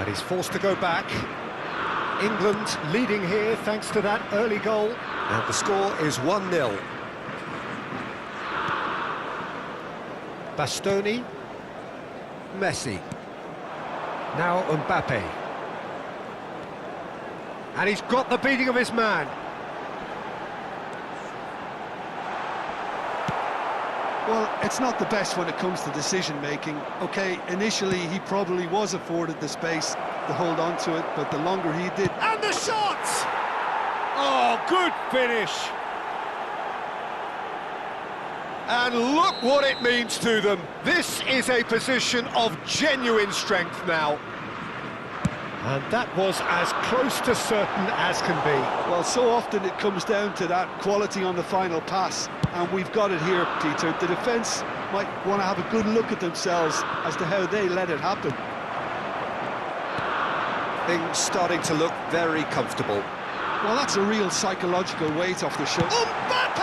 And he's forced to go back. England leading here thanks to that early goal. And the score is 1-0. Bastoni. Messi. Now Mbappe. And he's got the beating of his man. Well, it's not the best when it comes to decision-making. OK, initially he probably was afforded the space to hold on to it, but the longer he did... And the shot! Oh, good finish! And look what it means to them. This is a position of genuine strength now. And that was as close to certain as can be. Well, so often it comes down to that quality on the final pass, and we've got it here, Peter. The defence might want to have a good look at themselves as to how they let it happen. Things starting to look very comfortable. Well, that's a real psychological weight off the shoulders. Mbappe!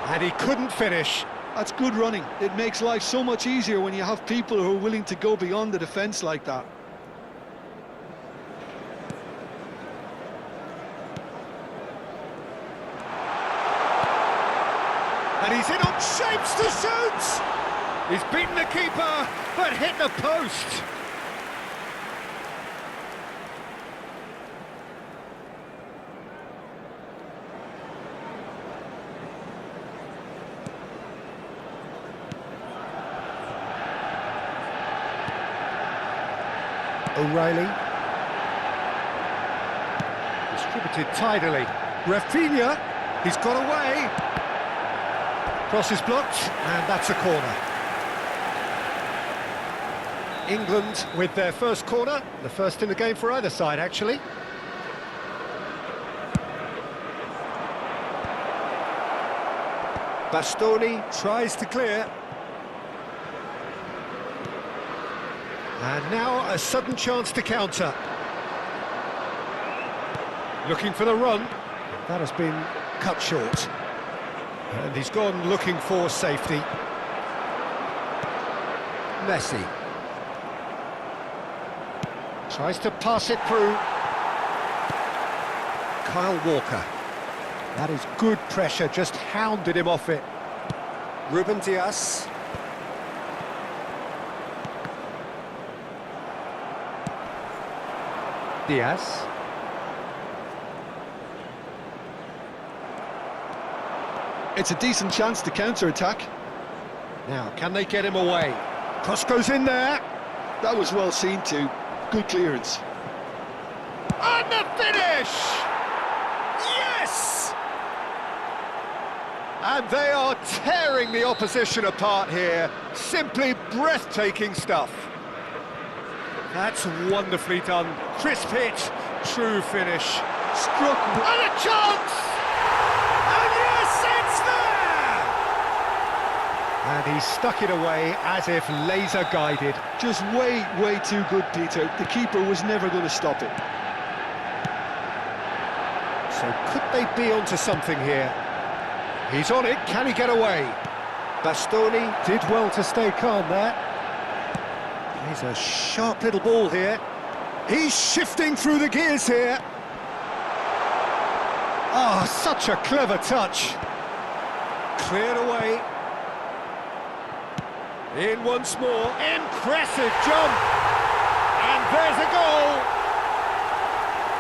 And he couldn't finish. That's good running. It makes life so much easier when you have people who are willing to go beyond the defence like that. And he's in on shapes to shoot! He's beaten the keeper, but hit the post. O'Reilly. Distributed tidily. Rafinha, he's got away. Cross is blocked, and that's a corner. England with their first corner, the first in the game for either side, actually. Bastoni tries to clear. And now a sudden chance to counter. Looking for the run. That has been cut short. And he's gone looking for safety. Messi. Tries to pass it through. Kyle Walker. That is good pressure, just hounded him off it. Ruben Dias. Diaz. It's a decent chance to counter-attack. Now, can they get him away? Cross goes in there. That was well seen too. Good clearance. And the finish! Yes! And they are tearing the opposition apart here. Simply breathtaking stuff. That's wonderfully done. Crisp hit, true finish. Struck, and a chance! And yes, it's there! And he stuck it away as if laser-guided. Just way too good, Peter. The keeper was never going to stop it. So could they be onto something here? He's on it, can he get away? Bastoni did well to stay calm there. He's a sharp little ball here. He's shifting through the gears here. Oh, such a clever touch. Cleared away. In once more. Impressive jump. And there's a goal.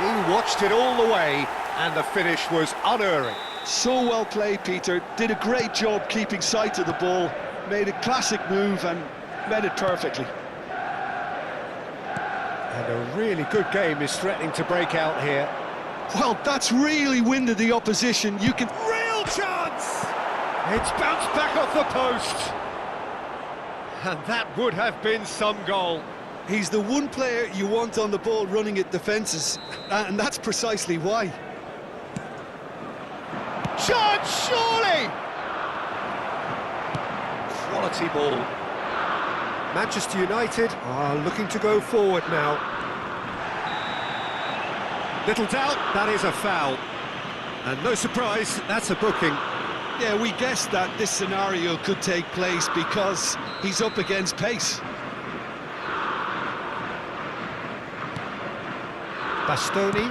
He watched it all the way, and the finish was unerring. So well played, Peter. Did a great job keeping sight of the ball. Made a classic move and made it perfectly. And a really good game is threatening to break out here. Well, that's really winded the opposition. You can... Real chance! It's bounced back off the post. And that would have been some goal. He's the one player you want on the ball running at defences, and that's precisely why. Chance, surely! Quality ball. Manchester United are looking to go forward now. Little doubt, that is a foul. And no surprise, that's a booking. Yeah, we guessed that this scenario could take place because he's up against pace. Bastoni.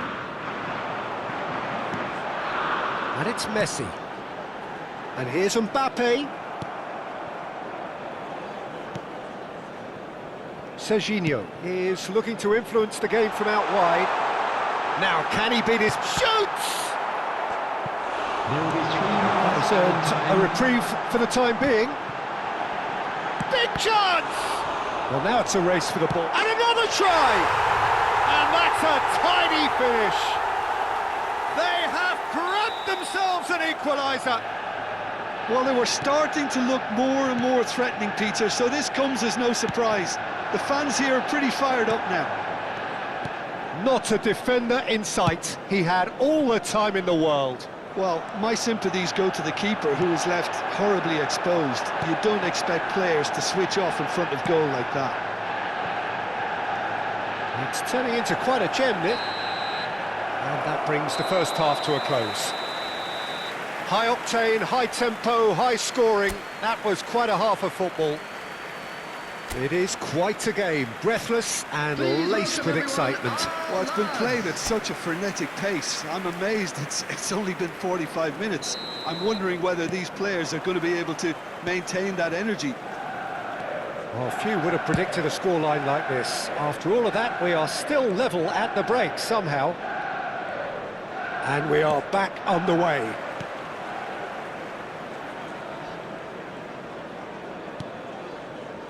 And it's Messi. And here's Mbappe. Serginho is looking to influence the game from out wide. Now, can he beat his shoots? That is a reprieve for the time being. Big chance! Well, now it's a race for the ball. And another try! And that's a tiny finish. They have grabbed themselves an equaliser. Well, they were starting to look more and more threatening, Peter, so this comes as no surprise. The fans here are pretty fired up now. Not a defender in sight. He had all the time in the world. Well, my sympathies go to the keeper, who is left horribly exposed. You don't expect players to switch off in front of goal like that. It's turning into quite a gem, Nick. And that brings the first half to a close. High octane, high tempo, high scoring. That was quite a half of football. It is quite a game, breathless and laced with excitement. Well, it's been played at such a frenetic pace. I'm amazed it's only been 45 minutes. I'm wondering whether these players are going to be able to maintain that energy. Well, few would have predicted a scoreline like this. After all of that, we are still level at the break somehow. And we are back underway.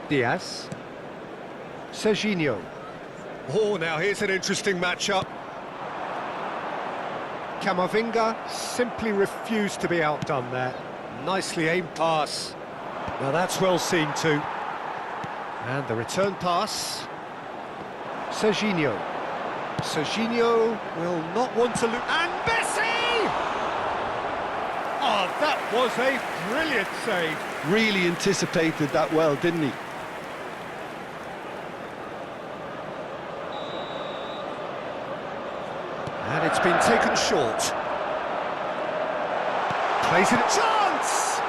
Diaz. Serginho. Oh, now here's an interesting matchup. Camavinga simply refused to be outdone there. Nicely aimed pass. Now that's well seen too. And the return pass. Serginho. Serginho will not want to lose. And Messi! Oh, that was a brilliant save. Really anticipated that well, didn't he? And it's been taken short. Plays it a chance!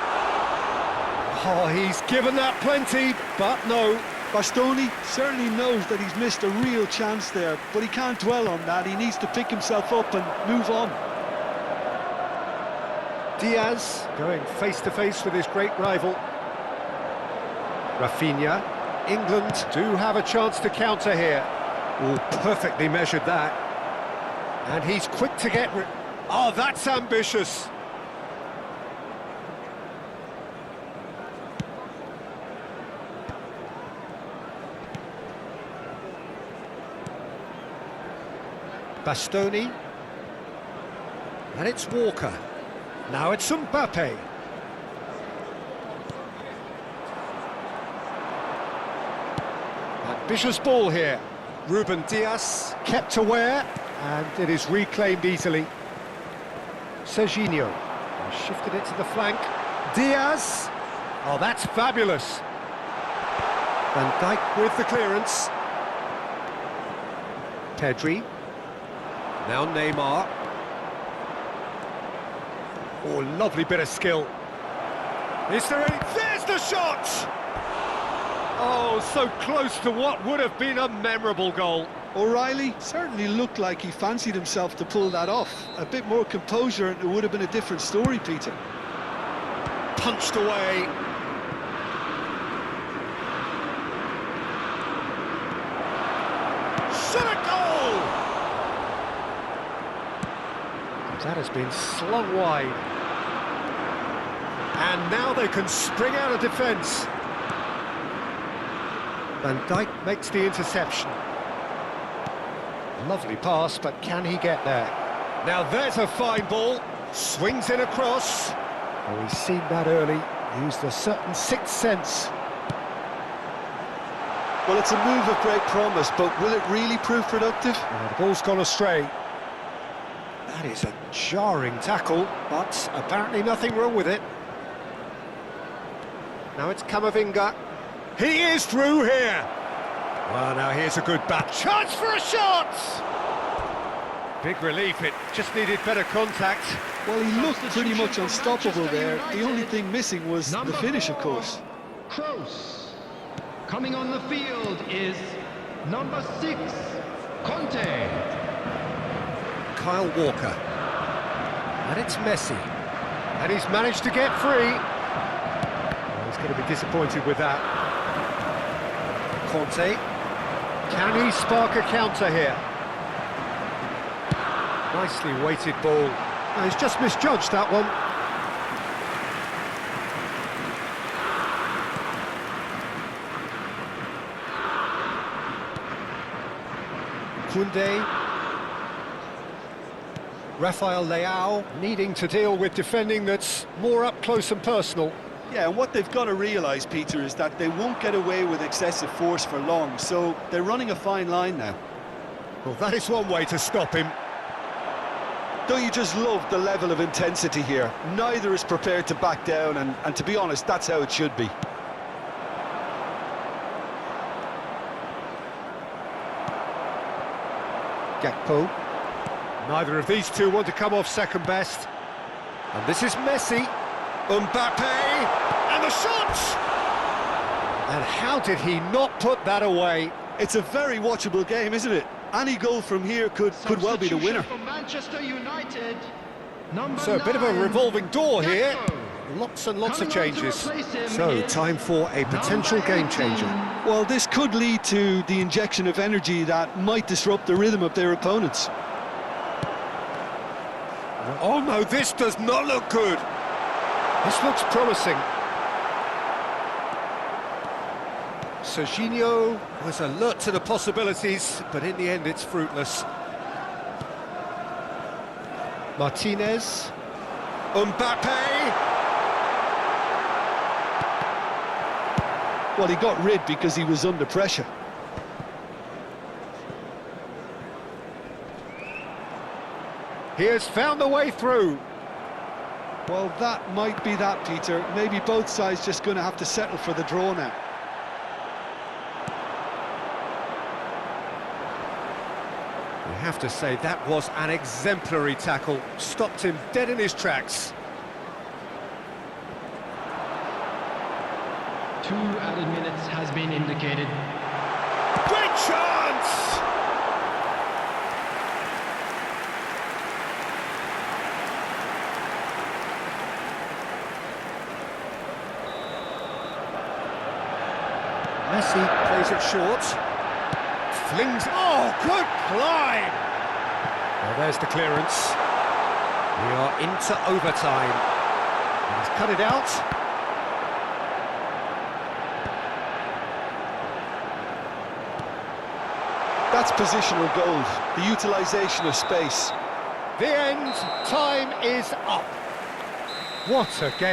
Oh, he's given that plenty, but no. Bastoni certainly knows that he's missed a real chance there, but he can't dwell on that. He needs to pick himself up and move on. Diaz going face-to-face with his great rival. Rafinha. England do have a chance to counter here. Oh, perfectly measured that. And he's quick to get rid... Oh, that's ambitious. Bastoni. And it's Walker. Now it's Mbappe. Ambitious ball here. Ruben Diaz kept aware. And it is reclaimed easily. Serginho shifted it to the flank. Diaz. Oh, that's fabulous. Van Dijk with the clearance. Pedri. Now Neymar. Oh, lovely bit of skill. Is there any... There's the shot! Oh, so close to what would have been a memorable goal. O'Reilly certainly looked like he fancied himself to pull that off. A bit more composure and it would have been a different story, Peter. Punched away. Shot a goal! That has been slung wide. And now they can spring out of defence. Van Dijk makes the interception. Lovely pass, but can he get there? Now there's a fine ball. Swings it across. Oh, he's seen that early. Used a certain sixth sense. Well, it's a move of great promise, but will it really prove productive? Oh, the ball's gone astray. That is a jarring tackle, but apparently nothing wrong with it. Now it's Camavinga. He is through here. Well, now here's a good bat. Chance for a shot! Big relief, it just needed better contact. Well, he looked pretty much unstoppable there. The only thing missing was the finish, of course. Kroos. Coming on the field is number 6, Conte. Kyle Walker. And it's Messi. And he's managed to get free. Well, he's going to be disappointed with that. Conte. Can he spark a counter here? Nicely weighted ball. Now, he's just misjudged that one. Koundé. Rafael Leao needing to deal with defending that's more up close and personal. Yeah, and what they've got to realise, Peter, is that they won't get away with excessive force for long, so they're running a fine line now. Well, that is one way to stop him. Don't you just love the level of intensity here? Neither is prepared to back down, and to be honest, that's how it should be. Gakpo. Neither of these two want to come off second best. And this is Messi. Mbappe. And the shot! And how did he not put that away? It's a very watchable game, isn't it? Any goal from here could well be the winner. For Manchester United, So a bit of a revolving door here. Lots and lots of changes. So time for a potential game changer. Well, this could lead to the injection of energy that might disrupt the rhythm of their opponents. Oh no, this does not look good. This looks promising. Serginho was alert to the possibilities, but in the end it's fruitless. Martinez. Mbappe. Well, he got rid because he was under pressure. He has found the way through. Well, that might be that, Peter. Maybe both sides just going to have to settle for the draw now. You have to say that was an exemplary tackle. Stopped him dead in his tracks. 2 added minutes has been indicated. Great chance! Messi plays it short. Flings... Oh, good climb! Well, there's the clearance. We are into overtime. He's cut it out. That's positional gold, the utilisation of space. The end, time is up. What a game.